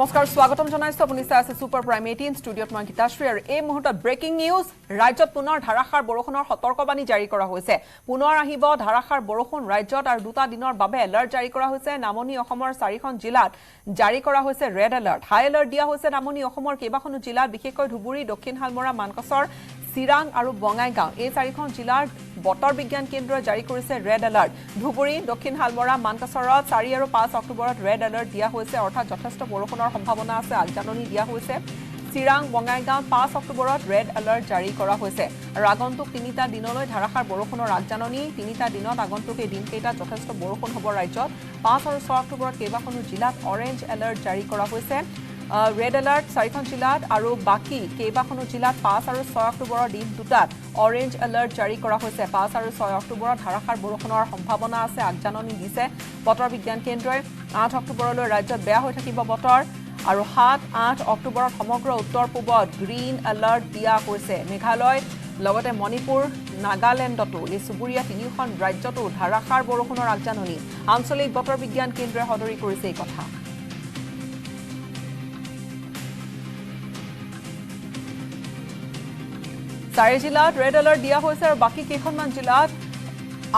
নমস্কাৰ স্বাগতম জনাইছো আপুনি চাই আছে সুপাৰ প্ৰাইম 18 ষ্টুডিঅত মই গীতাশ্ৰী আৰু এই মুহূৰ্তত ব্ৰেকিং নিউজ ৰাজ্যত পুনৰ ধাৰাসাৰ বৰষুণৰ সতৰ্কবাণী জাৰি কৰা হৈছে পুনৰ আহিব ধাৰাসাৰ বৰষুণ ৰাজ্যত আৰু দুটা দিনৰ বাবে এলাৰ্ট জাৰি কৰা হৈছে নামনি অসমৰ 4খন জিলাত জাৰি কৰা হৈছে ৰেড এলাৰ্ট হাই এলাৰ্ট দিয়া হৈছে নামনি অসমৰ কেইবাখনো জিলাত বিশেষকৈ ধুবুৰী দক্ষিণ হালমৰা মানকচৰ চিৰাং আৰু বঙাইগাঁও এই 4খন জিলাৰ বতৰ বিজ্ঞান কেন্দ্ৰই জাৰি কৰিছে ৰেড এলাৰ্ট ধুবুৰী দক্ষিণ হালমৰা মানকচৰত 4 আৰু 5 অক্টোবৰত ৰেড এলাৰ্ট দিয়া হৈছে অৰ্থাৎ যথেষ্ট বৰষুণৰ সম্ভাৱনা আছে আগজাননী দিয়া হৈছে চিৰাং বঙাইগাঁও 5 অক্টোবৰত ৰেড এলাৰ্ট জাৰি কৰা হৈছে আৰু আগন্তুক 3টা দিনলৈ ধাৰাসাৰ বৰষুণৰ আগজাননী 3টা দিনত আগন্তুক এই দিনকেইটা যথেষ্ট বৰষুণ হ'ব ৰাজ্যত 5 আৰু 6 অক্টোবৰত কেইবাখনো জিলাত অৰেঞ্জ এলাৰ্ট জাৰি কৰা হৈছে ৰেড এলাৰ্ট 4খন জিলাত আৰু বাকি কেইবাখনো জিলাত 5 আৰু 6 অক্টোবৰৰ দিন দুটাত অৰেঞ্জ এলাৰ্ট জাৰি কৰা হৈছে 5 আৰু 6 অক্টোবৰত ধাৰাসাৰ বৰষুণৰ সম্ভাৱনা আছে আগজাননী দিছে বতৰ বিজ্ঞান কেন্দ্ৰই 8 অক্টোবৰলৈ ৰাজ্যত বেয়া হৈ থাকিব বতৰ আৰু 7-8 অক্টোবৰত সমগ্ৰ উত্তৰ পূবত গ্ৰীণ এলাৰ্ট দিয়া হৈছে মেঘালয় লগতে মণিপুৰ নাগালেণ্ডতো এই চুবুৰীয়া তিনিখন ৰাজ্যতো ধাৰাসাৰ বৰষুণৰ আগজাননী আঞ্চলিক বতৰ বিজ্ঞান কেন্দ্ৰই সদৰি কৰিছে এই কথা চাৰি জিলাত ৰেড এলাৰ্ট দিয়া হৈছে আৰু বাকি কেইখনমান জিলাত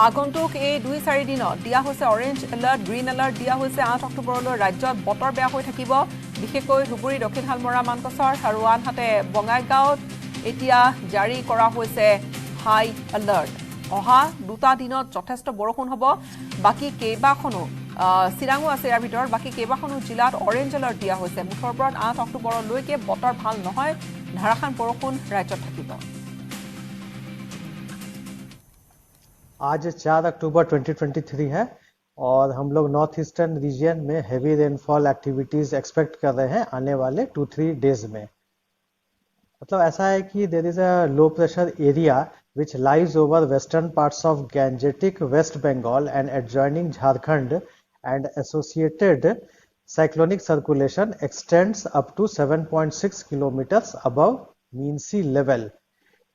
আগন্তুক এই 2-4 দিনত দিয়া হৈছে অৰেঞ্জ এলাৰ্ট গ্ৰীণ এলাৰ্ট দিয়া হৈছে 8 অক্টোবৰলৈ ৰাজ্যত বতৰ বেয়া হৈ থাকিব বিশেষকৈ ধুবুৰী দক্ষিণ হালমৰা মানকচৰ আৰু আনহাতে বঙাইগাঁৱত এতিয়া জাৰি কৰা হৈছে হাই এলাৰ্ট অহা দুটা দিনত যথেষ্ট বৰষুণ হ'ব বাকি কেইবাখনো চিৰাঙো আছে ইয়াৰ ভিতৰত বাকি কেইবাখনো জিলাত অৰেঞ্জ এলাৰ্ট দিয়া হৈছে মুঠৰ ওপৰত 8 অক্টোবৰলৈকে বতৰ ভাল নহয় ধাৰাসাৰ বৰষুণ ৰাজ্যত থাকিব आज 4 अक्टूबर 2023 है और हम लोग नॉर्थ ईस्टर्न रीजन में हेवी रेनफॉल एक्टिविटीज एक्सपेक्ट कर रहे हैं आने वाले 2-3 डेज में मतलब ऐसा है कि there is a low pressure area which lies over western parts of Gangetic West Bengal and adjoining Jharkhand and associated cyclonic circulation extends up to 7.6 kilometers above mean sea level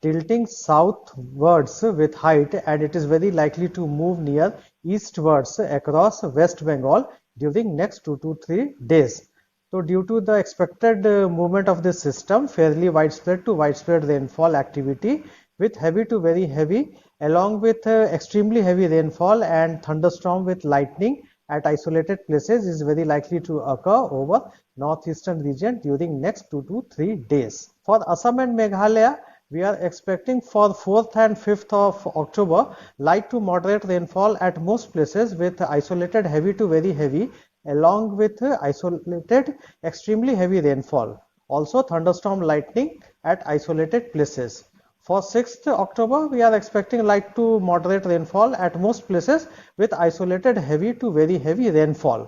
tilting southwards with height and it is very likely to move near eastwards across West Bengal during next 2 to 3 days. So due to the expected movement of this system, fairly widespread to widespread rainfall activity with heavy to very heavy along with extremely heavy rainfall and thunderstorm with lightning at isolated places is very likely to occur over northeastern region during next 2 to 3 days. For Assam and Meghalaya, we are expecting for 4th and 5th of October light to moderate rainfall at most places with isolated heavy to very heavy along with isolated extremely heavy rainfall. Also thunderstorm lightning at isolated places. For 6th October, we are expecting light to moderate rainfall at most places with isolated heavy to very heavy rainfall.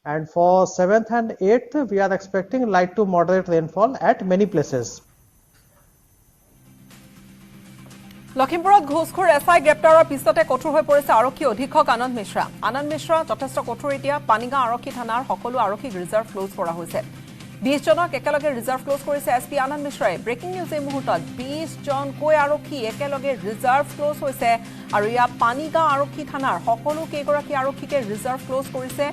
And for 7th and 8th, we are expecting light to moderate rainfall at many places. লখিমপুৰত ঘোষখোৰ SI গ্ৰেপ্তাৰৰ পিছতে কঠোৰ হৈ পৰিছে আৰক্ষী অধীক্ষক আনন্দ মিশ্ৰ যথেষ্ট কঠোৰ এতিয়া পানীগাঁও আৰক্ষী থানাৰ সকলো আৰক্ষীক ৰিজাৰ্ভ ক্লোজ কৰা হৈছে 20 জনক একেলগে ৰিজাৰ্ভ ক্লোজ কৰিছে এছপি আনন্দ মিশ্ৰই ব্ৰেকিং নিউজ এই মুহূৰ্তত 20 জনকৈ আৰক্ষী একেলগে ৰিজাৰ্ভ ক্লোজ হৈছে আৰু ইয়া পানীগাঁও আৰক্ষী থানাৰ সকলো কেইগৰাকী আৰক্ষীকে ৰিজাৰ্ভ ক্লোজ কৰিছে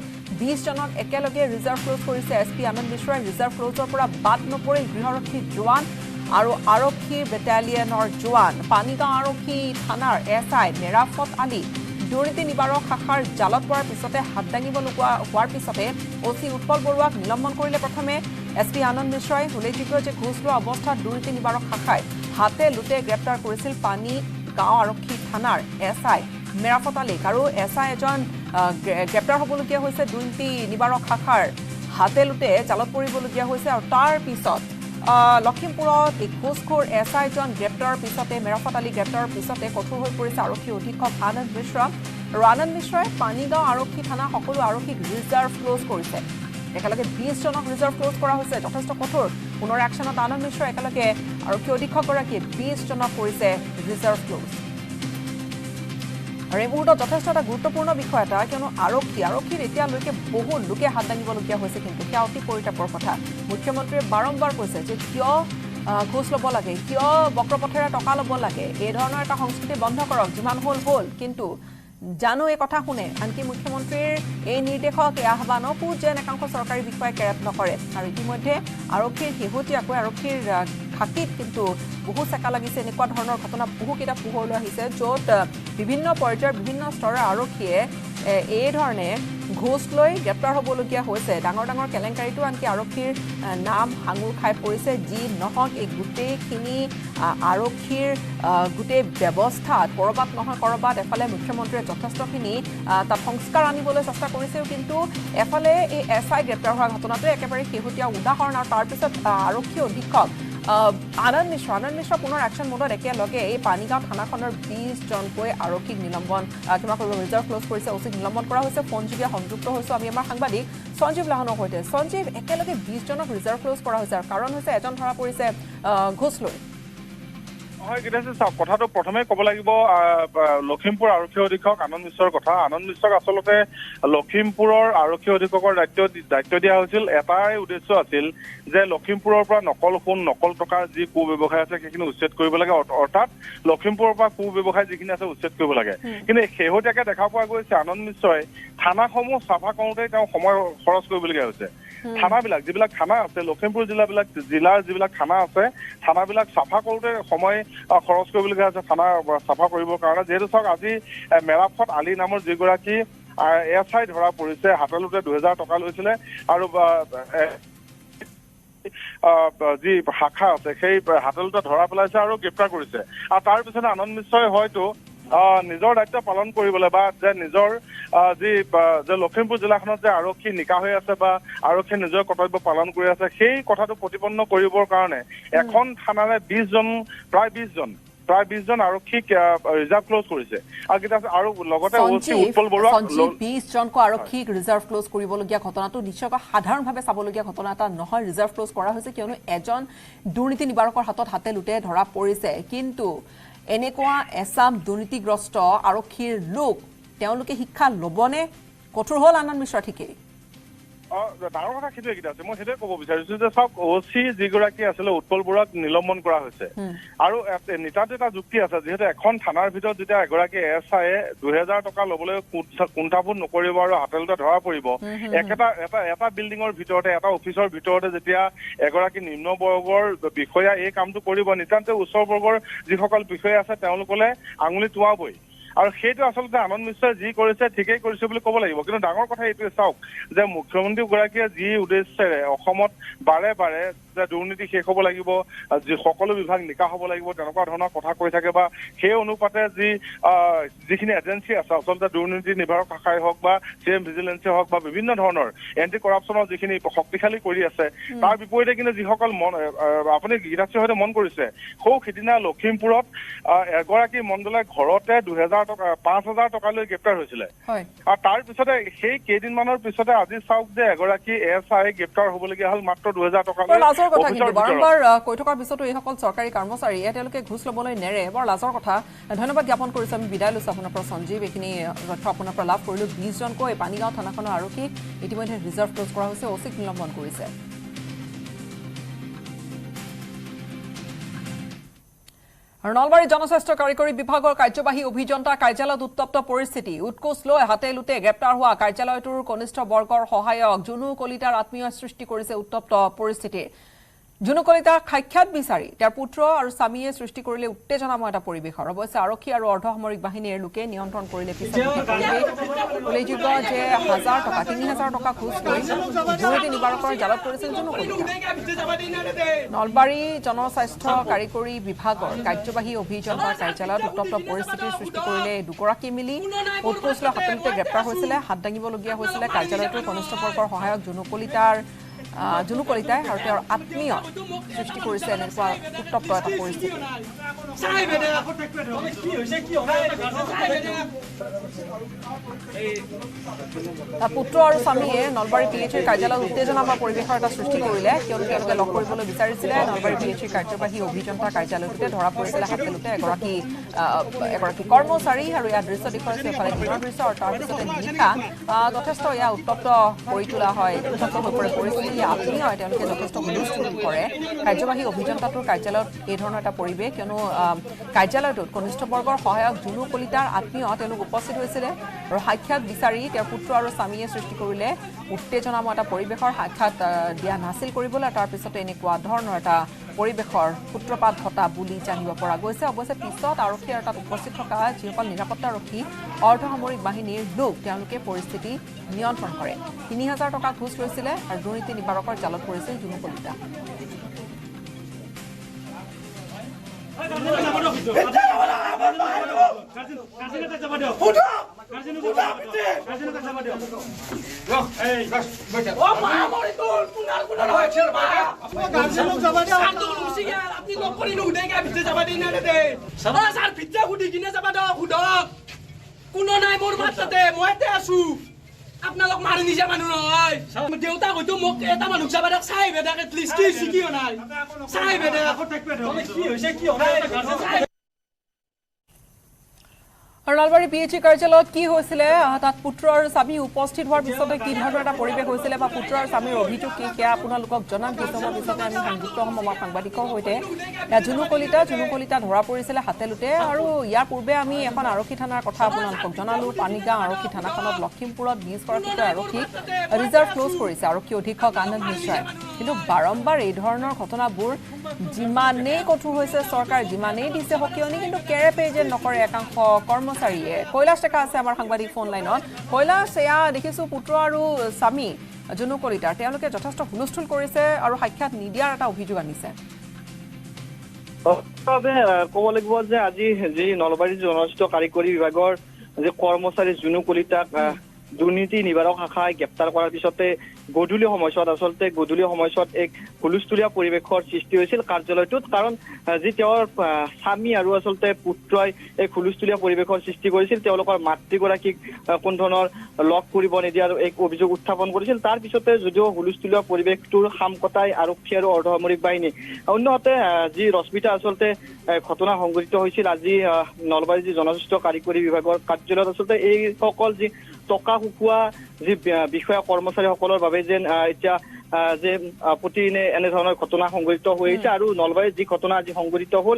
20 জনক একেলগে ৰিজাৰ্ভ ক্লোজ কৰিছে এছপি আনন্দ মিশ্ৰই ৰিজাৰ্ভ ক্লোজৰ পৰা বাদ নপৰে গৃহৰক্ষী জোৱান আৰু আৰক্ষী বেটালিয়নৰ জোৱান পানীগাঁও আৰক্ষী থানাৰ এছআই মেৰাফত আলী দুৰ্নীতি নিবাৰক শাখাৰ জালত পৰাৰ পিছতে হাত দাঙিব লগা হোৱাৰ পিছতে অচি উৎপল বৰুৱাক নিলম্বন কৰিলে প্ৰথমে এছপি আনন্দ মিশ্ৰই উল্লেখযোগ্য যে ঘোষ লোৱা অৱস্থাত দুৰ্নীতি নিবাৰক শাখাই হাতে লুটে গ্ৰেপ্তাৰ কৰিছিল পানীগাঁও আৰক্ষী থানাৰ এছআই মেৰাফত আলীক আৰু এছআই এজন গ্ৰেপ্তাৰ হ'বলগীয়া হৈছে দুৰ্নীতি নিবাৰক শাখাৰ হাতে লুটে জালত পৰিবলগীয়া হৈছে আৰু তাৰ পিছত লখিমপুৰত এই ঘোষখোৰ এছআইজন গ্ৰেপ্তাৰৰ পিছতে মেৰাফত আলী গ্ৰেপ্তাৰৰ পিছতে কঠোৰ হৈ পৰিছে আৰক্ষী অধীক্ষক আনন্দ মিশ্ৰ আৰু আনন্দ মিশ্ৰই পানীগাঁও আৰক্ষী থানা সকলো আৰক্ষীক ৰিজাৰ্ভ ক্লোজ কৰিছে একেলগে 20 জনক ৰিজাৰ্ভ ক্লোজ কৰা হৈছে যথেষ্ট কঠোৰ পুনৰ একশ্যনত আনন্দ মিশ্ৰ একেলগে আৰক্ষী অধীক্ষকগৰাকীয়ে 20 জনক কৰিছে ৰিজাৰ্ভ ক্লোজ আৰু এই মুহূৰ্তত যথেষ্ট এটা গুৰুত্বপূৰ্ণ বিষয় এটা কিয়নো আৰক্ষীৰ এতিয়ালৈকে বহু লোকে হাত দাঙিবলগীয়া হৈছে কিন্তু সেয়া অতি পৰিতাপৰ কথা মুখ্যমন্ত্ৰীয়ে বাৰম্বাৰ কৈছে যে কিয় ঘোষ ল'ব লাগে কিয় বক্ৰপথেৰে টকা ল'ব লাগে এই ধৰণৰ এটা সংস্কৃতি বন্ধ কৰক যিমান হ'ল কিন্তু জানো এই কথা শুনে আনকি মুখ্যমন্ত্ৰীৰ এই নিৰ্দেশক এই আহ্বানকো যেন একাংশ চৰকাৰী বিষয়াই কেৰেপ নকৰে আৰু ইতিমধ্যে আৰক্ষীৰ শেহতীয়াকৈ আৰক্ষীৰ খাকীত কিন্তু বহু চেকা লাগিছে এনেকুৱা ধৰণৰ ঘটনা বহুকেইটা পোহৰলৈ আহিছে য'ত বিভিন্ন পৰ্যায়ৰ বিভিন্ন স্তৰৰ আৰক্ষীয়ে এই ধৰণে ঘোষ লৈ গ্ৰেপ্তাৰ হ'বলগীয়া হৈছে ডাঙৰ ডাঙৰ কেলেংকাৰীটো আনকি আৰক্ষীৰ নাম সাঙুৰ খাই পৰিছে যি নহওক এই গোটেইখিনি আৰক্ষীৰ গোটেই ব্যৱস্থাত ক'ৰবাত নহয় ক'ৰবাত এফালে মুখ্যমন্ত্ৰীয়ে যথেষ্টখিনি তাত সংস্কাৰ আনিবলৈ চেষ্টা কৰিছিল কিন্তু এফালে এই SI গ্ৰেপ্তাৰ হোৱা ঘটনাটোৱে একেবাৰে শেহতীয়া উদাহৰণ আৰু তাৰপিছত আৰক্ষী অধীক্ষক আনন্দ মিশ্ৰ পুনৰ একশ্যন মোডত একেলগে এই পানীগাঁও থানাখনৰ 20 জনকৈ আৰক্ষীক নিলম্বন কিবা কৰিব ৰিজাৰ্ভ ক্ল'জ কৰিছে অচিক নিলম্বন কৰা হৈছে ফোনযোগে সংযুক্ত হৈছোঁ আমি আমাৰ সাংবাদিক সঞ্জীৱ লাহনৰ সৈতে সঞ্জীৱ একেলগে 20 জনক ৰিজাৰ্ভ ক্ল'জ কৰা হৈছে আৰু কাৰণ হৈছে এজন ধৰা পৰিছে ঘোষ লৈ হয় গীতাশ্ৰী চাওক কথাটো প্ৰথমে ক'ব লাগিব লখিমপুৰ আৰক্ষী অধীক্ষক আনন্দ মিশ্ৰৰ কথা আনন্দ মিশ্ৰক আচলতে লখিমপুৰৰ আৰক্ষী অধীক্ষকৰ দায়িত্ব দিয়া হৈছিল এটাই উদ্দেশ্য আছিল যে লখিমপুৰৰ পৰা নকল সোণ নকল টকাৰ যি ব্যৱসায় আছে সেইখিনি উচ্ছেদ কৰিব লাগে অৰ্থাৎ লখিমপুৰৰ পৰা ব্যৱসায় যিখিনি আছে উচ্ছেদ কৰিব লাগে কিন্তু শেহতীয়াকৈ দেখা পোৱা গৈছে আনন্দ মিশ্ৰই থানাসমূহ চাফা কৰোঁতে তেওঁ সময় খৰচ কৰিবলগীয়া হৈছে থানাবিলাক যিবিলাক থানা আছে লখিমপুৰ জিলাৰ যিবিলাক থানা আছে থানাবিলাক চাফা কৰোঁতে সময় খৰচ কৰিবলগীয়া হৈছে থানা চাফা কৰিবৰ কাৰণে যিহেতু চাওক আজি মেৰাফত আলী নামৰ যিগৰাকী SI ধৰা পৰিছে হাতলোতে 2000 টকা লৈছিলে আৰু যি শাখা আছে সেই হাতলোতে ধৰা পেলাইছে আৰু গ্ৰেপ্তাৰ কৰিছে আৰু তাৰ পিছতে আনন্দ মিশ্ৰই হয়তো নিজৰ দায়িত্ব পালন কৰিবলৈ বা যে নিজৰ যে লখিমপুৰ জিলাখনত যে আৰক্ষী নিকা হৈ আছে বা আৰক্ষীয়ে নিজৰ কৰ্তব্য পালন কৰি আছে সেই কথাটো প্ৰতিপন্ন কৰিবৰ কাৰণে এখন থানাৰে প্ৰায় 20 জন আৰক্ষীক ৰিজাৰ্ভ ক্ল'জ কৰিছে আৰু লগতে উৎপল বৰুৱা 20 জনকৈ আৰক্ষীক ৰিজাৰ্ভ ক্ল'জ কৰিবলগীয়া ঘটনাটো নিশ্চয়কৈ সাধাৰণভাৱে চাবলগীয়া ঘটনা এটা নহয় ৰিজাৰ্ভ ক্ল'জ কৰা হৈছে কিয়নো এজন দুৰ্নীতি নিবাৰকৰ হাতে লোটে ধৰা পৰিছে কিন্তু এনেকুৱা এছাম দুৰ্নীতিগ্ৰস্ত আৰক্ষীৰ লোক তেওঁলোকে শিক্ষা ল'বনে কঠোৰ হ'ল আনন্দ মিশ্ৰ ঠিকেই ডাঙৰ কথা সেইটোৱে গীতা আছে মই সেইটোৱে ক'ব বিচাৰিছো যে চাওক OC যিগৰাকী আছিলে উৎপল বৰুৱাক নিলম্বন কৰা হৈছে আৰু নিতান্ত এটা যুক্তি আছে যিহেতু এখন থানাৰ ভিতৰত যেতিয়া এগৰাকী SI 2000 টকা ল'বলৈ কুণ্ঠাবোধ নকৰিব আৰু হাতলোতে ধৰা পৰিব এটা বিল্ডিঙৰ ভিতৰতে এটা অফিচৰ ভিতৰতে যেতিয়া এগৰাকী নিম্ন বৰ্গৰ বিষয়া এই কামটো কৰিব নিতান্ত উচ্চ বৰ্গৰ যিসকল বিষয়া আছে তেওঁলোকলৈ আঙুলি টোৱাবই আৰু সেইটো আচলতে আনন্দ মিশ্ৰই যি কৰিছে ঠিকেই কৰিছে বুলি ক'ব লাগিব কিন্তু ডাঙৰ কথা এইটোৱে চাওক যে মুখ্যমন্ত্ৰীগৰাকীয়ে যি উদ্দেশ্যেৰে অসমত বাৰে বাৰে যে দুৰ্নীতি শেষ হ'ব লাগিব যি সকলো বিভাগ নিকা হ'ব লাগিব তেনেকুৱা ধৰণৰ কথা কৈ থাকে বা সেই অনুপাতে যিখিনি এজেঞ্চি আছে আচলতে দুৰ্নীতি নিবাৰক শাখাই হওক বা CM ভিজিলেন্সে হওক বা বিভিন্ন ধৰণৰ এণ্টি কৰাপশ্যনৰ যিখিনি শক্তিশালী কৰি আছে তাৰ বিপৰীতে কিন্তু যিসকল আপুনি গীতাশ্ৰী হয়তো মন কৰিছে সিদিনা লখিমপুৰত এগৰাকী মণ্ডলে ঘৰতে 5000 টকালৈ গ্ৰেপ্তাৰ হৈছিলে আৰু তাৰ পিছতে সেই কেইদিনমানৰ পিছতে আজি চাওক যে এগৰাকী SI গ্ৰেপ্তাৰ হ'বলগীয়া হ'ল মাত্ৰ 2000 টকালৈ কথা কিন্তু বাৰম্বাৰ কৈ থকাৰ পিছতো এইসকল চৰকাৰী কৰ্মচাৰীয়ে তেওঁলোকে ঘোষ ল'বলৈ নেৰে বৰ লাজৰ কথা ধন্যবাদ জ্ঞাপন কৰিছোঁ আমি বিদায় লৈছোঁ আপোনাৰ পৰা সঞ্জীৱ এইখিনি তথ্য আপোনাৰ পৰা লাভ কৰিলোঁ 20 জনকৈ পানীগাঁও থানাখনৰ আৰক্ষীক ইতিমধ্যে ৰিজাৰ্ভ ক্ল'জ কৰা হৈছে অচিক নিলম্বন কৰিছে আৰু নলবাৰী জনস্বাস্থ্য কাৰিকৰী বিভাগৰ কাৰ্যবাহী অভিযন্তা কাৰ্যালয়ত উত্তপ্ত পৰিস্থিতি উৎকোচ লৈ হাতে লোটে গ্ৰেপ্তাৰ হোৱা কাৰ্যালয়টোৰ কনিষ্ঠ বৰ্গৰ সহায়ক জুনু কলিতাৰ আত্মীয় সৃষ্টি কৰিছে উত্তপ্ত পৰিস্থিতি জুনু কলিতাক সাক্ষাৎ বিচাৰি তেওঁৰ পুত্ৰ আৰু স্বামীয়ে সৃষ্টি কৰিলে উত্তেজনাময় এটা পৰিৱেশৰ অৱশ্যে আৰক্ষী আৰু অৰ্ধসামৰিক বাহিনীৰ লোকে নিয়ন্ত্ৰণ কৰিলে উল্লেখযোগ্য যে 3000 টকা ঘোষ লৈ দুৰ্নীতি নিবাৰকৰ জালত পৰিছিল জুনু কলিতা নলবাৰী জনস্বাস্থ্য কাৰিকৰী বিভাগৰ কাৰ্যবাহী অভিযন্তাৰ কাৰ্যালয়ত উত্তপ্ত পৰিস্থিতিৰ সৃষ্টি কৰিলে দুগৰাকী মিলি উৎকোচ লৈ হাতলোতে গ্ৰেপ্তাৰ হৈছিলে হাত দাঙিবলগীয়া হৈছিলে কাৰ্যালয়টোৰ কনিষ্ঠ বৰ্গৰ সহায়ক জুনু কলিতাই আৰু তেওঁৰ আত্মীয় সৃষ্টি কৰিছে এনেকুৱা উত্তপ্ত এটা পৰিস্থিতি পুত্ৰ আৰু স্বামীয়ে নলবাৰী PHৰ কাৰ্যালয়ত উত্তেজনাময় পৰিৱেশৰ এটা সৃষ্টি কৰিলে কিয়নো তেওঁলোকে লগ কৰিবলৈ বিচাৰিছিলে নলবাৰী PHৰ কাৰ্যবাহী অভিযন্তাৰ কাৰ্যালয়টোতে ধৰা পৰিছিলে হাতেলোতে এগৰাকী কৰ্মচাৰী আৰু ইয়াৰ দৃশ্য দেখুৱাইছে এফালে দিনৰ দৃশ্য আৰু তাৰপিছতে নিশা যথেষ্ট ইয়াৰ উত্তপ্ত কৰি তোলা হয় উত্তপ্ত হৈ পৰে পৰিস্থিতি আত্মীয় তেওঁলোকে যথেষ্ট হুলস্থুল কৰে কাৰ্যবাহী অভিযন্তাটোৰ কাৰ্যালয়ত এই ধৰণৰ এটা পৰিৱেশ কিয়নো কাৰ্যালয়টোত কনিষ্ঠ বৰ্গৰ সহায়ক জুনু কলিতাৰ আত্মীয় তেওঁলোক উপস্থিত হৈছিলে আৰু সাক্ষাৎ বিচাৰি তেওঁৰ পুত্ৰ আৰু স্বামীয়ে সৃষ্টি কৰিলে উত্তেজনাময় এটা পৰিৱেশৰ সাক্ষাৎ দিয়া নাছিল কৰিবলৈ তাৰ পিছতে এনেকুৱা ধৰণৰ এটা পৰিৱেশৰ সূত্ৰপাত ঘটা বুলি জানিব পৰা গৈছে অৱশ্যে পিছত আৰক্ষীৰ তাত উপস্থিত থকা যিসকল নিৰাপত্তাৰক্ষী অৰ্ধসামৰিক বাহিনীৰ লোক তেওঁলোকে পৰিস্থিতি নিয়ন্ত্ৰণ কৰে ৩,০০০ টকা ঘোষ লৈছিলে আৰু দুৰ্নীতি নিবাৰকৰ জালত পৰিছিল জুনু কলিতা আপোনালোক মাৰি নিজে মানুহ নহয় দেউতাক হয়তো মোক এটা মানুহ চাবা দিয়ক চাই বেদাক এটলিষ্ট কি শিকিও নাই চাই বেদাক কি হৈছে কি হয় আৰু নলবাৰী পিএইচি কাৰ্যালয়ত কি হৈছিলে তাত পুত্ৰ আৰু স্বামী উপস্থিত হোৱাৰ পিছতে কি ধৰণৰ এটা পৰিৱেশ হৈছিলে বা পুত্ৰ আৰু স্বামীৰ অভিযোগ কি সেয়া আপোনালোকক জনাম কিছুমান পিছতে আমি সংযুক্ত হ'ম আমাৰ সাংবাদিকৰ সৈতে জুনু কলিতা ধৰা পৰিছিলে হাতেলোতে আৰু ইয়াৰ পূৰ্বে আমি এখন আৰক্ষী থানাৰ কথা আপোনালোকক জনালোঁ পানীগাঁও আৰক্ষী থানাখনত লখিমপুৰত 20 গৰাকীকৈ আৰক্ষীক ৰিজাৰ্ভ ক্লোজ কৰিছে আৰক্ষী অধীক্ষক আনন্দ মিশ্ৰাই কিন্তু বাৰম্বাৰ এই ধৰণৰ ঘটনাবোৰ যিমানেই কঠোৰ হৈছে চৰকাৰ যিমানেই দিছে সকিয়নি কিন্তু কেৰেপে যেন নকৰে একাংশ কৰ্মচাৰীয়ে কৈলাশ টেকা আছে আমাৰ সাংবাদিক ফোন লাইনত কৈলাশ এয়া দেখিছোঁ পুত্ৰ আৰু স্বামী জুনু কলিতাৰ তেওঁলোকে যথেষ্ট হুলস্থুল কৰিছে আৰু সাক্ষাৎ নিদিয়াৰ এটা অভিযোগ আনিছে ক'ব লাগিব যে আজি যি নলবাৰী জনজাতীয় কাৰিকৰী বিভাগৰ যে কৰ্মচাৰী জুনু কলিতাক দুৰ্নীতি নিবাৰক শাখাই গ্ৰেপ্তাৰ কৰাৰ পিছতে গধূলি সময়ছোৱাত এক হুলস্থুলীয়া পৰিৱেশৰ সৃষ্টি হৈছিল কাৰ্যালয়টোত কাৰণ যি তেওঁৰ স্বামী আৰু আচলতে পুত্ৰই এক হুলস্থুলীয়া পৰিৱেশৰ সৃষ্টি কৰিছিল তেওঁলোকৰ মাতৃগৰাকীক কোন ধৰণৰ লগ কৰিব নিদিয়াৰ এক অভিযোগ উত্থাপন কৰিছিল তাৰ পিছতে যদিও হুলস্থুলীয়া পৰিৱেশটোৰ সাম কটাই আৰক্ষী আৰু অৰ্ধসামৰিক বাহিনী অন্যহাতে যি ৰশ্মিতা আচলতে ঘটনা সংঘটিত হৈছিল আজি নলবাৰী যি জনজাতীয় কাৰিকৰী বিভাগৰ কাৰ্যালয়ত আচলতে এইসকল যি টকা শুকুওৱা যি বিষয়া কৰ্মচাৰীসকলৰ বাবে যেন এতিয়া যে প্ৰতিদিনে এনেধৰণৰ ঘটনা সংঘটিত হৈ আহিছে আৰু নলবাৰীত যি ঘটনা আজি সংঘটিত হ'ল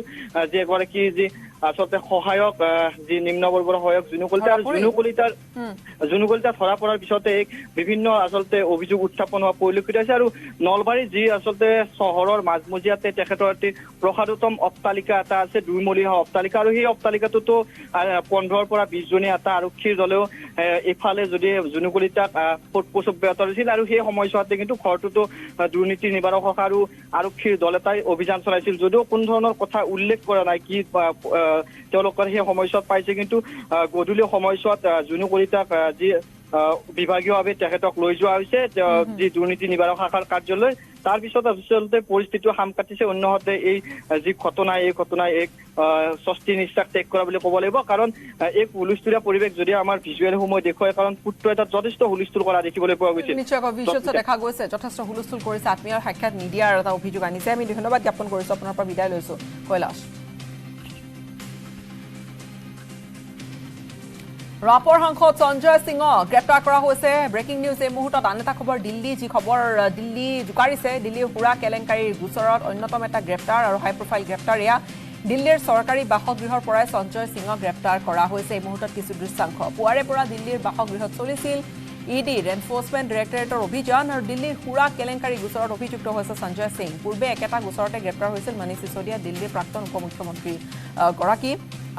যে এগৰাকী যি আচলতে সহায়ক যি নিম্ন বৰ্গৰ সহায়ক জুনু কলিতা ধৰা পৰাৰ পিছতে বিভিন্ন আচলতে অভিযোগ উত্থাপন হোৱা পৰিলক্ষিত হৈছে আৰু নলবাৰীত যি আচলতে চহৰৰ মাজমজিয়াতে তেখেতৰ এটি প্ৰসাদোত্তম অট্টালিকা এটা আছে 2 মহলীয়া অট্টালিকা আৰু সেই অট্টালিকাটোতো 15 পৰা 20 জনীয়া এটা আৰক্ষীৰ দলেও এফালে যদি জুনু কলিতাক সোধপোছ অব্যাহত ৰাখিছিল আৰু সেই সময়ছোৱাতে কিন্তু ঘৰটোতো দুৰ্নীতি নিবাৰক শাখা আৰু আৰক্ষীৰ দল এটাই অভিযান চলাইছিল যদিও কোনো ধৰণৰ কথা উল্লেখ কৰা নাই কি তেওঁলোকৰ সেই সময়ছোৱাত পাইছে কিন্তু গধূলি সময়ছোৱাত জুনু কলিতাক যি বিভাগীয়ভাৱে তেখেতক লৈ যোৱা হৈছে যি দুৰ্নীতি নিবাৰক শাখাৰ কাৰ্যালয় তাৰ পিছত আচলতে পৰিস্থিতি সাম কাটিছে অন্যহাতে এই যি ঘটনাই এক স্বস্তি নিশ্বাস ত্যাগ কৰা বুলি ক'ব লাগিব কাৰণ এক হুলস্থুলীয়া পৰিৱেশ যদি আমাৰ ভিজুৱেল সময় দেখুৱায় কাৰণ পুত্ৰ এটা যথেষ্ট হুলস্থুল কৰা দেখিবলৈ পোৱা গৈছে নিশ্চয়কৈ ভিজুৱেলছত দেখা গৈছে যথেষ্ট হুলস্থুল কৰিছে আত্মীয়ৰ সাক্ষাৎ নিদিয়াৰ এটা অভিযোগ আনিছে আমি ধন্যবাদ জ্ঞাপন কৰিছোঁ আপোনাৰ পৰা বিদায় লৈছোঁ কৈলাশ ৰাপৰ সাংসদ সঞ্জয় সিঙক গ্ৰেপ্তাৰ কৰা হৈছে ব্ৰেকিং নিউজ এই মুহূৰ্তত আন এটা খবৰ দিল্লী যি খবৰ দিল্লী জোকাৰিছে দিল্লীৰ সুৰা কেলেংকাৰীৰ গোচৰত অন্যতম এটা গ্ৰেপ্তাৰ আৰু হাই প্ৰফাইল গ্ৰেপ্তাৰ এয়া দিল্লীৰ চৰকাৰী বাসগৃহৰ পৰাই সঞ্জয় সিঙক গ্ৰেপ্তাৰ কৰা হৈছে এই মুহূৰ্তত কিছু দৃশ্যাংশ পুৱাৰে পৰা দিল্লীৰ বাসগৃহত চলিছিল ইডিৰ এনফোৰ্সমেণ্ট ডাইৰেক্টৰেটৰ অভিযান আৰু দিল্লীৰ সুৰা কেলেংকাৰী গোচৰত অভিযুক্ত হৈছে সঞ্জয় সিং পূৰ্বে একেটা গোচৰতে গ্ৰেপ্তাৰ হৈছিল মনীষ সিসোদিয়া দিল্লীৰ প্ৰাক্তন উপমুখ্যমন্ত্ৰী গৰাকী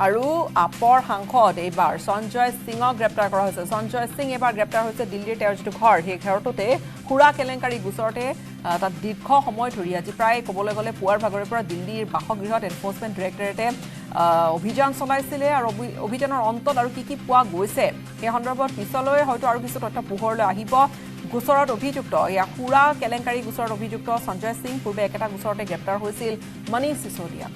আৰু আপৰ সাংসদ এইবাৰ সঞ্জয় সিঙক গ্ৰেপ্তাৰ কৰা হৈছে সঞ্জয় সিং এবাৰ গ্ৰেপ্তাৰ হৈছে দিল্লীৰ তেওঁৰ যিটো ঘৰ সেই ঘৰটোতে সুৰা কেলেংকাৰী গোচৰতে তাত দীৰ্ঘ সময় ধৰি আজি প্ৰায় ক'বলৈ গ'লে পুৱাৰ ভাগৰে পৰা দিল্লীৰ বাসগৃহত এনফোৰ্সমেণ্ট ডাইৰেক্টৰেটে অভিযান চলাইছিলে আৰু অভিযানৰ অন্তত আৰু কি পোৱা গৈছে সেই সন্দৰ্ভত পিছলৈ হয়তো আৰু কিছু তথ্য পোহৰলৈ আহিব গোচৰত অভিযুক্ত এয়া সুৰা কেলেংকাৰী গোচৰত অভিযুক্ত সঞ্জয় সিং পূৰ্বে একেটা গোচৰতে গ্ৰেপ্তাৰ হৈছিল মনীষ সিসোদিয়া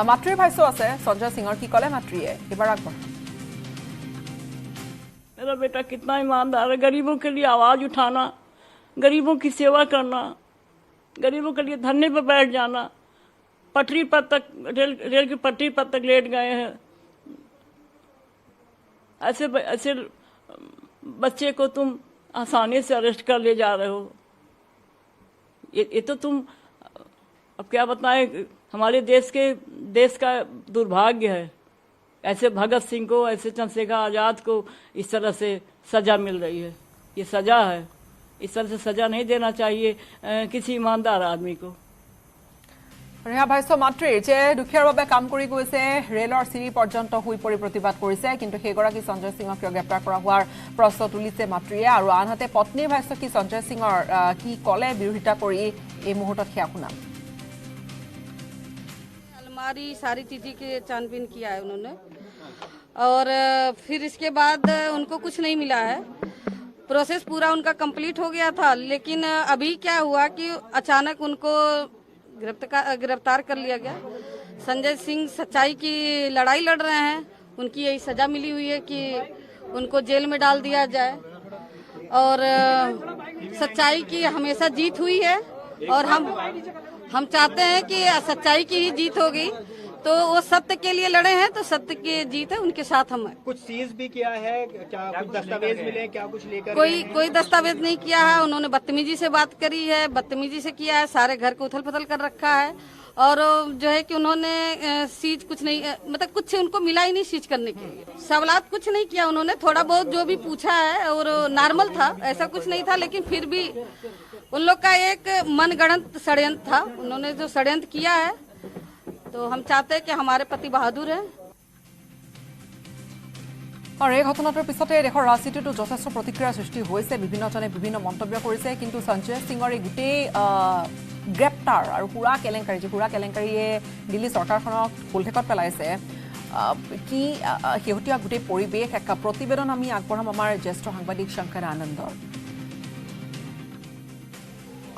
মাতৃৰ ভাষ্য আছে সঞ্জয় সিঙৰ কি ক'লে মাতৃয়ে এবাৰ আগবঢ়া मेरा बेटा कितना ईमानदार है गरीबों के लिए आवाज उठाना गरीबों की सेवा करना गरीबों के लिए धरने पर बैठ जाना पटरी पर तक रेल की पटरी पर तक लेट गए हैं ऐसे बच्चे को तुम आसानी से अरेस्ट कर ले जा रहे हो। ये तो तुम अब क्या बताएं, हमारे देश का दुर्भाग्य है। ऐसे भगत सिंह को, ऐसे चंद्रशेखर आजाद को इस तरह से सजा मिल रही है। ये सजा है, इस तरह से सजा नहीं देना चाहिए किसी ईमानदार आदमी को। ৰেহা ভাষ্য মাতৃৰ যে দুখীয়াৰ বাবে কাম কৰি গৈছে, ৰেলৰ চিৰি পৰ্যন্ত শুই পৰি প্ৰতিবাদ কৰিছে, কিন্তু সেইগৰাকী সঞ্জয় সিঙক কিয় গ্ৰেপ্তাৰ কৰা হোৱাৰ প্ৰশ্ন তুলিছে মাতৃয়ে। আৰু আনহাতে পত্নীৰ ভাষ্য কি সঞ্জয় সিঙৰ কি কলে বিৰোধিতা কৰি এই মুহূৰ্তত সেয়া শুনাম। अलमारी सारी चीज़ें की छानबीन किया है उन्होंने, और फिर इसके बाद उनको कुछ नहीं मिला है। प्रोसेस पूरा उनका कंप्लीट हो गया था, लेकिन अभी क्या हुआ कि अचानक उनको गिरफ्तार कर लिया गया। संजय सिंह सच्चाई की लड़ाई लड़ रहे हैं, उनकी यही सजा मिली हुई है कि उनको जेल में डाल दिया जाए, और सच्चाई की हमेशा जीत हुई है, और हम चाहते हैं कि सच्चाई की ही जीत होगी। तो वो सत्य के लिए लड़े हैं, तो सत्य की जीत है, उनके साथ हम हैं। कुछ सीज भी किया है क्या? कुछ दस्तावेज मिले क्या? कुछ लेकर कोई दस्तावेज नहीं किया है। उन्होंने बदतमीजी से बात करी है, बदतमीजी से किया है, सारे घर को उथल पुथल कर रखा है। और जो है कि उन्होंने सीज कुछ नहीं, मतलब कुछ उनको मिला ही नहीं सीज करने के लिए। सवालात कुछ नहीं किया उन्होंने, थोड़ा बहुत जो भी पूछा है और नॉर्मल था, ऐसा कुछ नहीं था। लेकिन फिर भी उन लोग का एक मनगढ़ंत षड्यंत्र था, उन्होंने जो षड्यंत्र किया है। तो हम चाहते हैं कि हमारे पति बहादुर हैं। और এই ঘটনাটোৰ পিছতে দেশৰ ৰাজনীতিটো যথেষ্ট প্ৰতিক্ৰিয়াৰ সৃষ্টি হৈছে, বিভিন্নজনে বিভিন্ন মন্তব্য কৰিছে। কিন্তু সঞ্জয় সিঙৰ এই গোটেই গ্ৰেপ্তাৰ আৰু পুৰা কেলেংকাৰী, যে পুৰা কেলেংকাৰীয়ে দিল্লী চৰকাৰখনক কোলঠেকত পেলাইছে, কি শেহতীয়া গোটেই পৰিৱেশ, এক প্ৰতিবেদন আমি আগবঢ়াম আমাৰ জ্যেষ্ঠ সাংবাদিক শংকৰ আনন্দৰ।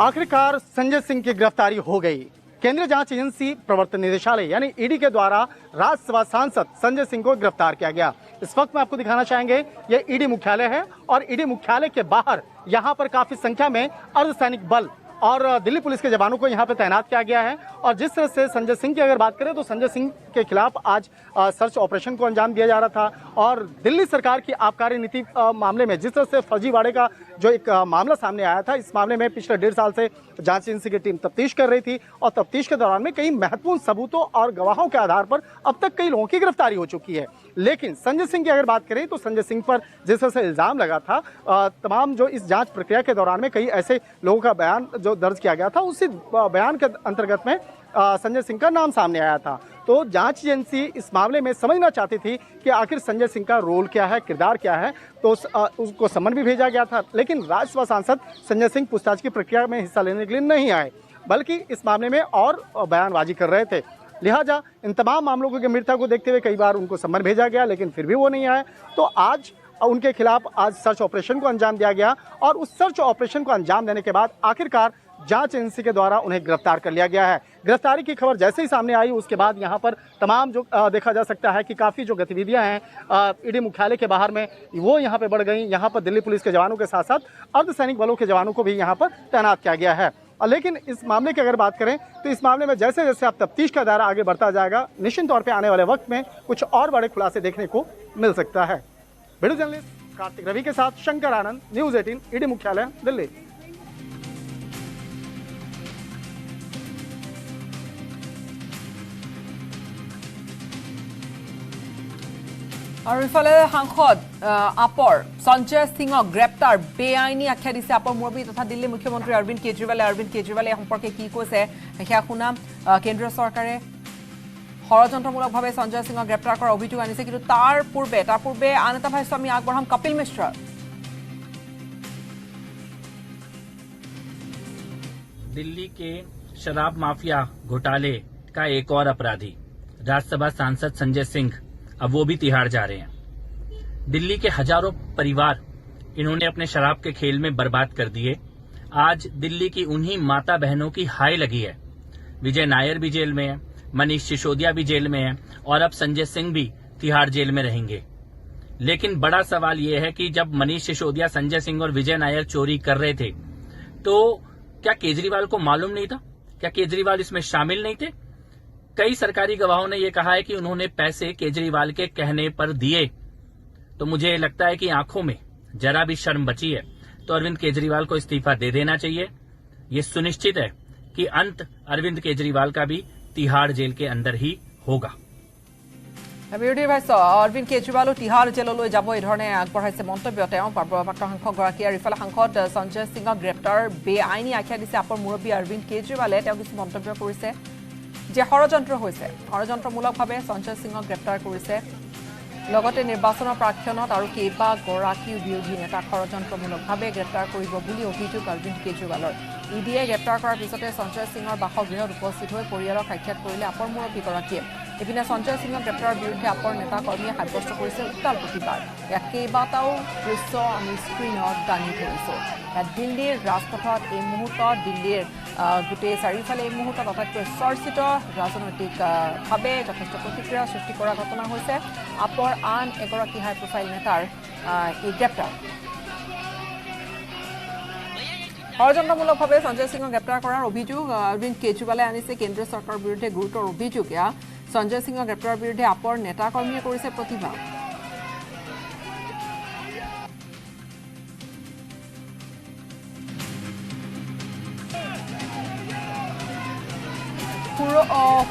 आखिरकार संजय सिंह की गिरफ्तारी हो गई। केंद्रीय जांच एजेंसी प्रवर्तन निदेशालय यानी ईडी के द्वारा राज्यसभा सांसद संजय सिंह को गिरफ्तार किया गया। इस वक्त में आपको दिखाना चाहेंगे, यह ईडी मुख्यालय है, और ईडी मुख्यालय के बाहर यहां पर काफी संख्या में अर्धसैनिक बल और दिल्ली पुलिस के जवानों को यहां पर तैनात किया गया है। और जिस तरह से संजय सिंह की अगर बात करें तो संजय सिंह के खिलाफ आज सर्च ऑपरेशन को अंजाम दिया जा रहा था, और दिल्ली सरकार की आबकारी नीति मामले में जिस तरह से फर्जीवाड़े का जो एक मामला सामने आया था, इस मामले में पिछले 1.5 साल से जांच एजेंसी की टीम तफ्तीश कर रही थी, और तफ्तीश के दौरान में कई महत्वपूर्ण सबूतों और गवाहों के आधार पर अब तक कई लोगों की गिरफ्तारी हो चुकी है। लेकिन संजय सिंह की अगर बात करें तो संजय सिंह पर जिस तरह से इल्जाम लगा था, तमाम जो इस जांच प्रक्रिया के दौरान में कई ऐसे लोगों का बयान जो दर्ज किया गया था, उसी बयान के अंतर्गत में संजय सिंह का नाम सामने आया था। तो जांच एजेंसी इस मामले में समझना चाहती थी कि आखिर संजय सिंह का रोल क्या है, किरदार क्या है। तो उसको सम्मन भी भेजा गया था, लेकिन राज्यसभा सांसद संजय सिंह पूछताछ की प्रक्रिया में हिस्सा लेने के लिए नहीं आए, बल्कि इस मामले में और बयानबाजी कर रहे थे। लिहाजा इन तमाम मामलों की गंभीरता को देखते हुए कई बार उनको सम्मन भेजा गया, लेकिन फिर भी वो नहीं आए। तो आज उनके खिलाफ आज सर्च ऑपरेशन को अंजाम दिया गया, और उस सर्च ऑपरेशन को अंजाम देने के बाद आखिरकार जांच एजेंसी के द्वारा उन्हें गिरफ्तार कर लिया गया है। गिरफ्तारी की खबर जैसे ही सामने आई, उसके बाद यहाँ पर तमाम जो देखा जा सकता है कि काफ़ी जो गतिविधियां हैं ईडी मुख्यालय के बाहर में, वो यहाँ पे बढ़ गई। यहाँ पर दिल्ली पुलिस के जवानों के साथ साथ अर्धसैनिक बलों के जवानों को भी यहाँ पर तैनात किया गया है। लेकिन इस मामले की अगर बात करें तो इस मामले में जैसे जैसे अब तफ्तीश का दायरा आगे बढ़ता जाएगा, निश्चित तौर पर आने वाले वक्त में कुछ और बड़े खुलासे देखने को मिल सकता है। वीडियो जर्नलिस्ट कार्तिक रवि के साथ शंकर आनंद, न्यूज़ 18, ईडी मुख्यालय, दिल्ली। और इफाले सांसद आपर संजय सिंहक ग्रेप्तार बेआईनी आख्या दिसे आपर मुरब्बी तथा दिल्ली मुख्यमंत्री अरविंद केजरीवाले सम्पर्के की कैसे सेया शुनाम। केंद्रीय सरकारे षड़यंत्रमूलकभावे संजय सिंहक ग्रेप्तार करार अभियोग आनिছে, কিন্তু তাৰ পূৰ্বে আন এটা ভাষ্য আমি আগবঢ়াম কপিল মিশ্ৰৰ। दिल्ली के शराब माफिया घोटाले का एक और अपराधी राज्यसभा सांसद संजय सिंह अब वो भी तिहाड़ जा रहे हैं। दिल्ली के हजारों परिवार इन्होंने अपने शराब के खेल में बर्बाद कर दिए। आज दिल्ली की उन्हीं माता बहनों की हाय लगी है। विजय नायर भी जेल में है, मनीष सिसोदिया भी जेल में है, और अब संजय सिंह भी तिहाड़ जेल में रहेंगे। लेकिन बड़ा सवाल ये है कि जब मनीष सिसोदिया, संजय सिंह और विजय नायर चोरी कर रहे थे, तो क्या केजरीवाल को मालूम नहीं था? क्या केजरीवाल इसमें शामिल नहीं थे? कई सरकारी गवाहों ने यह कहा है कि उन्होंने पैसे केजरीवाल के कहने पर दिए। तो मुझे लगता है कि आंखों में जरा भी शर्म बची है तो अरविंद केजरीवाल को इस्तीफा दे देना चाहिए। ये सुनिश्चित है कि अंत अरविंद केजरीवाल का भी तिहाड़ जेल के अंदर ही होगा। বিৰোধীৰ ভাষ্য অৰবিন্দ কেজৰিৱালো তিহাৰ জেললৈ যাব এই ধৰণে আগবঢ়াইছে মন্তব্য তেওঁ ভাৰপ্ৰাপ্ত সাংসদগৰাকীয়ে। আৰু ইফালে সাংসদ সঞ্জয় সিঙক গ্ৰেপ্তাৰ বেআইনী আখ্যা দিছে আপৰ মুৰব্বী অৰবিন্দ কেজৰিৱালে। তেওঁ কিছু মন্তব্য কৰিছে যে ষড়যন্ত্ৰ হৈছে, ষড়যন্ত্ৰমূলকভাৱে সঞ্জয় সিঙক গ্ৰেপ্তাৰ কৰিছে। লগতে নিৰ্বাচনৰ প্ৰাক্ষণত আৰু কেইবাগৰাকীও বিৰোধী নেতাক ষড়যন্ত্ৰমূলকভাৱে গ্ৰেপ্তাৰ কৰিব বুলি অভিযোগ অৰবিন্দ কেজৰিৱালৰ। ইডিয়ে গ্ৰেপ্তাৰ কৰাৰ পিছতে সঞ্জয় সিঙৰ বাসগৃহত উপস্থিত হৈ পৰিয়ালক সাক্ষাৎ কৰিলে আপৰ মুৰব্বীগৰাকীয়ে। ইপিনে সঞ্জয় সিঙক গ্ৰেপ্তাৰৰ বিৰুদ্ধে আপৰ নেতা কৰ্মীয়ে সাব্যস্ত কৰিছে উত্তাল প্ৰতিবাদ। ইয়াত কেইবাটাও দৃশ্য আমি স্ক্ৰীণত দাঙি ধৰিছোঁ। দিল্লীৰ ৰাজপথত এই মুহূৰ্তত দিল্লীৰ গোটেই চাৰিওফালে এই মুহূৰ্তত আটাইতকৈ চৰ্চিত ৰাজনৈতিকভাৱে যথেষ্ট প্ৰতিক্ৰিয়া সৃষ্টি কৰা ঘটনা হৈছে আপৰ আন এগৰাকী হাই প্ৰফাইল নেতাৰ এই গ্ৰেপ্তাৰ। ষড়যন্ত্ৰমূলকভাৱে সঞ্জয় সিঙক গ্ৰেপ্তাৰ কৰাৰ অভিযোগ অৰবিন্দ কেজৰিৱালে আনিছে কেন্দ্ৰীয় চৰকাৰৰ বিৰুদ্ধে গুৰুতৰ অভিযোগ। এয়া সঞ্জয় সিঙৰ গ্ৰেপ্তাৰৰ বিৰুদ্ধে আপৰ নেতা কৰ্মীয়ে কৰিছে প্ৰতিবাদ।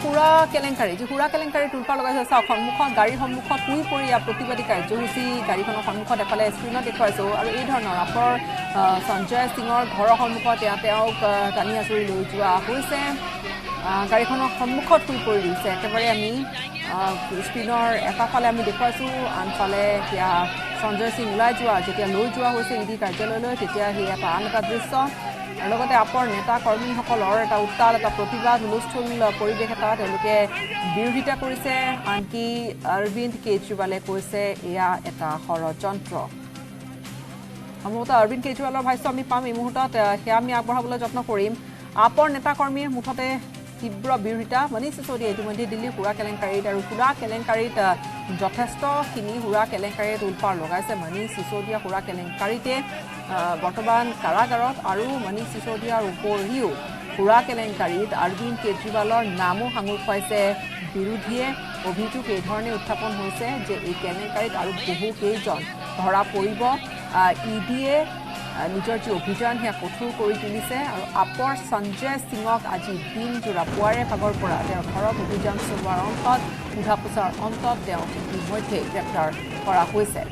সুৰা কেলেংকাৰী যি সুৰা কেলেংকাৰী তুলপাৰ লগাইছে চাওক সন্মুখত গাড়ীৰ সন্মুখত শুই পৰি ইয়াৰ প্ৰতিবাদী কাৰ্যসূচী গাড়ীখনৰ সন্মুখত এফালে স্ক্ৰীণত দেখুৱাইছোঁ। আৰু এই ধৰণৰ আপৰ সঞ্জয় সিঙৰ ঘৰৰ সন্মুখত তেওঁক টানি আঁচুৰি লৈ যোৱা হৈছে। গাড়ীখনৰ সন্মুখত শুই পৰি দিছে একেবাৰে আমি স্ক্ৰীণৰ এটা ফালে আমি দেখুৱাইছোঁ, আনফালে সেয়া সঞ্জয় সিং ওলাই যোৱা যেতিয়া লৈ যোৱা হৈছে ইডি কাৰ্যালয়লৈ তেতিয়া সেই আন এটা দৃশ্য। আৰু লগতে আপৰ নেতা কৰ্মীসকলৰ এটা উত্তাল এটা প্ৰতিবাদ হুলস্থুল পৰিৱেশ এটা তেওঁলোকে বিৰোধিতা কৰিছে। আনকি অৰবিন্দ কেজৰিৱালে কৈছে এয়া এটা ষড়যন্ত্ৰ। সম্ভৱতঃ অৰবিন্দ কেজৰিৱালৰ ভাষ্য আমি পাম এই মুহূৰ্তত, সেয়া আমি আগবঢ়াবলৈ যত্ন কৰিম। আপৰ নেতা কৰ্মীৰ মুঠতে তীব্ৰ বিৰোধিতা। মনীষ সিসোদিয়াই ইতিমধ্যে দিল্লীৰ সুৰা কেলেংকাৰীত আৰু সুৰা কেলেংকাৰীত যথেষ্টখিনি সুৰা কেলেংকাৰীত উলপাৰ লগাইছে। মনীষ সিসোদিয়া সুৰা কেলেংকাৰীতে বৰ্তমান কাৰাগাৰত আৰু মনীষ সিসোদিয়াৰ উপৰিও সুৰা কেলেংকাৰীত অৰবিন্দ কেজৰিৱালৰ নামো সাঙুৰ খুৱাইছে বিৰোধীয়ে। অভিযোগ এইধৰণে উত্থাপন হৈছে যে এই কেলেংকাৰীত আৰু বহু কেইজন ধৰা পৰিব। ইডিয়ে নিজৰ যি অভিযান সেয়া কঠোৰ কৰি তুলিছে। আৰু আপৰ সঞ্জয় সিঙক আজি দিনজোৰা পুৱাৰে ভাগৰ পৰা তেওঁৰ ঘৰত অভিযান চলোৱাৰ অন্তত সোধা পোছাৰ অন্তত তেওঁক ইতিমধ্যে গ্ৰেপ্তাৰ কৰা হৈছে।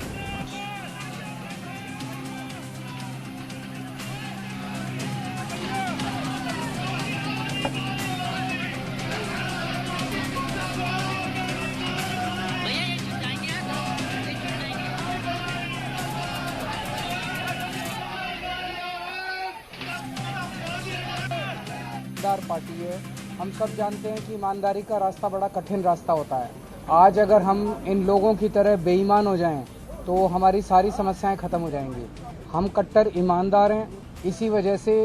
पार्टी है, हम सब जानते हैं कि ईमानदारी का रास्ता बड़ा कठिन रास्ता होता है। आज अगर हम इन लोगों की तरह बेईमान हो जाएं तो हमारी सारी समस्याएं खत्म हो जाएंगी। हम कट्टर ईमानदार हैं, इसी वजह से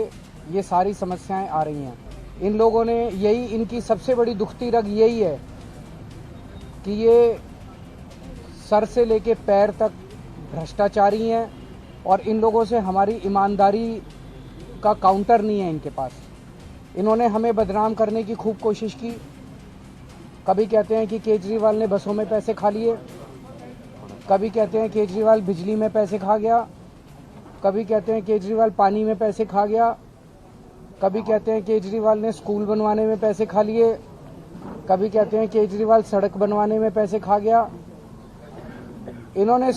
ये सारी समस्याएं आ रही हैं। इन लोगों ने यही इनकी सबसे बड़ी दुखती रग यही है कि ये सर से लेके पैर तक भ्रष्टाचारी हैं और इन लोगों से हमारी ईमानदारी का काउंटर नहीं है इनके पास। इन्होंने हमें बदनाम करने की खूब कोशिश की। कभी कहते हैं कि केजरीवाल ने बसों में पैसे खा लिए, कभी कहते हैं केजरीवाल बिजली में पैसे खा गया, कभी कहते हैं केजरीवाल पानी में पैसे खा गया, कभी कहते हैं केजरीवाल ने स्कूल बनवाने में पैसे खा लिए, कभी कहते हैं केजरीवाल सड़क बनवाने में पैसे खा गया। इन्होंने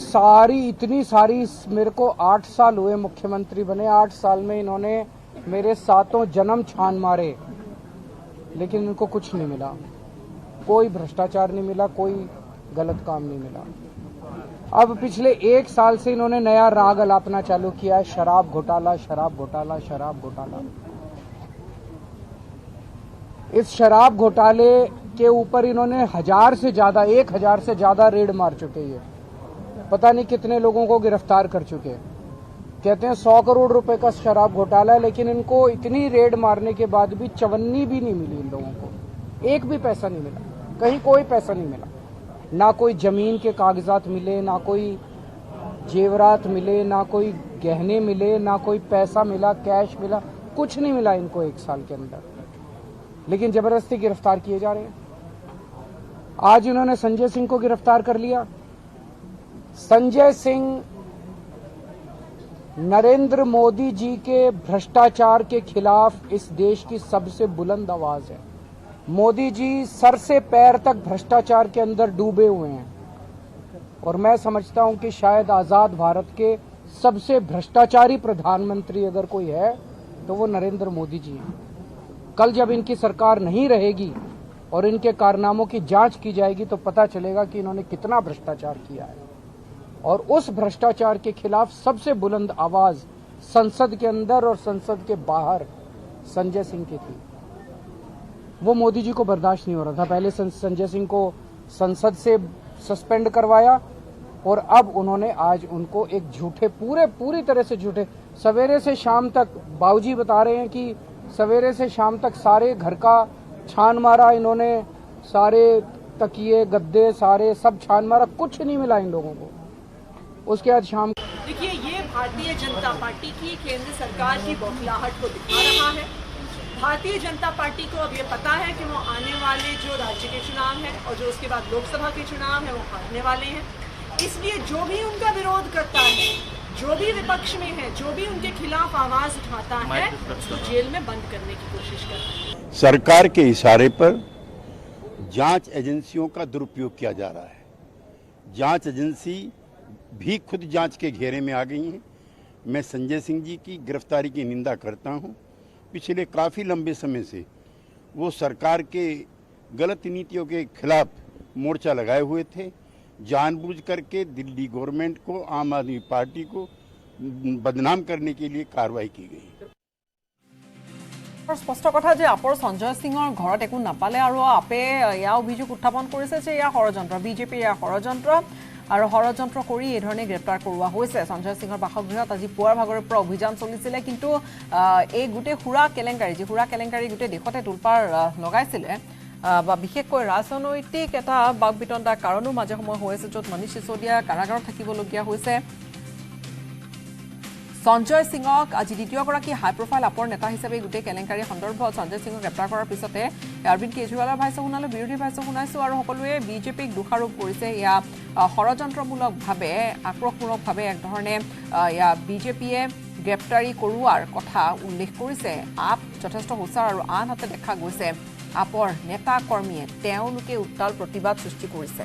इतनी सारी मेरे को 8 साल हुए मुख्यमंत्री बने, 8 साल में इन्होंने मेरे 7 जन्म छान मारे, लेकिन इनको कुछ नहीं मिला। कोई भ्रष्टाचार नहीं मिला, कोई गलत काम नहीं मिला। अब पिछले 1 साल से इन्होंने नया राग अलापना चालू किया है, शराब घोटाला, शराब घोटाला, शराब घोटाला। इस शराब घोटाले के ऊपर इन्होंने 1000 से ज्यादा रेड मार चुके हैं। पता नहीं कितने लोगों को गिरफ्तार कर चुके हैं। कहते हैं 100 करोड़ रुपए का शराब घोटाला है, लेकिन इनको इतनी रेड मारने के बाद भी चवन्नी भी नहीं मिली इन लोगों को। एक भी पैसा नहीं मिला, कहीं कोई पैसा नहीं मिला। ना कोई जमीन के कागजात मिले, ना कोई जेवरात मिले, ना कोई गहने मिले, ना कोई पैसा मिला, कैश मिला, कुछ नहीं मिला इनको 1 साल के अंदर। लेकिन जबरदस्ती गिरफ्तार किए जा रहे हैं। आज इन्होंने संजय सिंह को गिरफ्तार कर लिया। संजय सिंह नरेंद्र मोदी जी के भ्रष्टाचार के खिलाफ इस देश की सबसे बुलंद आवाज है। मोदी जी सर से पैर तक भ्रष्टाचार के अंदर डूबे हुए हैं और मैं समझता हूं कि शायद आजाद भारत के सबसे भ्रष्टाचारी प्रधानमंत्री अगर कोई है तो वो नरेंद्र मोदी जी हैं। कल जब इनकी सरकार नहीं रहेगी और इनके कारनामों की जांच की जाएगी तो पता चलेगा कि इन्होंने कितना भ्रष्टाचार किया है और उस भ्रष्टाचार के खिलाफ सबसे बुलंद आवाज संसद के अंदर और संसद के बाहर संजय सिंह की थी। वो मोदी जी को बर्दाश्त नहीं हो रहा था। पहले संजय सिंह को संसद से सस्पेंड करवाया और अब उन्होंने आज उनको एक झूठे पूरी तरह से झूठे सवेरे से शाम तक बाबूजी बता रहे हैं कि सवेरे से शाम तक सारे घर का छान मारा इन्होंने, सारे तकिए गद्दे सारे सब छान मारा, कुछ नहीं मिला इन लोगों को। उसके बाद शाम देखिए, ये भारतीय जनता पार्टी की केंद्र सरकार की बौखलाहट को दिखा रहा है। भारतीय जनता पार्टी को अब ये पता है कि वो आने वाले जो राज्य के चुनाव हैं और जो उसके बाद लोकसभा के चुनाव हैं वो हारने वाले हैं। इसलिए जो भी उनका विरोध करता है, जो भी विपक्ष में है, जो भी उनके खिलाफ आवाज उठाता है, उसको जेल में बंद करने की कोशिश करता है। सरकार के इशारे पर जांच एजेंसियों का दुरुपयोग किया जा रहा है। जांच एजेंसी भी खुद जांच के घेरे में आ गई हैं। मैं संजय सिंह जी की गिरफ्तारी की निंदा करता हूं। पिछले काफ़ी लंबे समय से वो सरकार के गलत नीतियों के खिलाफ मोर्चा लगाए हुए थे। जानबूझ करके दिल्ली गवर्नमेंट को, आम आदमी पार्टी को बदनाम करने के लिए कार्रवाई की गई। स्पष्ट कथा जे आपर संजय सिंहर घरत एकো नापाले और आपे या अभियोग उत्थापन करिছে যে या षড়যন্ত্ৰ, বিজেপি या षড়যন্ত্ৰ और षড়যন্ত্ৰ কৰি এই ধৰণে গ্ৰেপ্তাৰ কৰোৱা হৈছে। সঞ্জয় সিংহৰ বাসগৃহত আজি পুৱাৰ ভাগৰ পৰা অভিযান চলিছিলে, কিন্তু এই গোটে হুৰা কেলেংকাৰী যে হুৰা কেলেংকাৰী গোটে দেশতে তুলপাৰ লগাইছিলে বা বিশেষকৈ ৰাজনৈতিক এটা বাকবিতণ্ডাৰ কাৰণো মাজে সময় হৈ আছে, য'ত মনীষ সিসোদিয়া কাৰাগাৰত থাকিবলগীয়া হৈছে। সঞ্জয় সিংক আজি দ্বিতীয়গৰাকী হাই প্ৰফাইল আপৰ নেতা হিচাপে গোটেই কেলেংকাৰী সন্দৰ্ভত সঞ্জয় সিংক গ্ৰেপ্তাৰ কৰাৰ পিছতে অৰবিন্দ কেজৰিৱালৰ ভাষ্য শুনালো, বিৰোধী ভাষ্য শুনাইছো আৰু সকলোৱে বিজেপিক দোষাৰোপ কৰিছে। এয়া ষড়যন্ত্ৰমূলকভাৱে আক্ৰোশমূলকভাৱে এক ধৰণে এয়া বিজেপিয়ে গ্ৰেপ্তাৰী কৰোৱাৰ কথা উল্লেখ কৰিছে। আপ যথেষ্ট হুঁচাৰ আৰু আনহাতে দেখা গৈছে আপৰ নেতা কৰ্মীয়ে তেওঁলোকে উত্তাল প্ৰতিবাদ সৃষ্টি কৰিছে।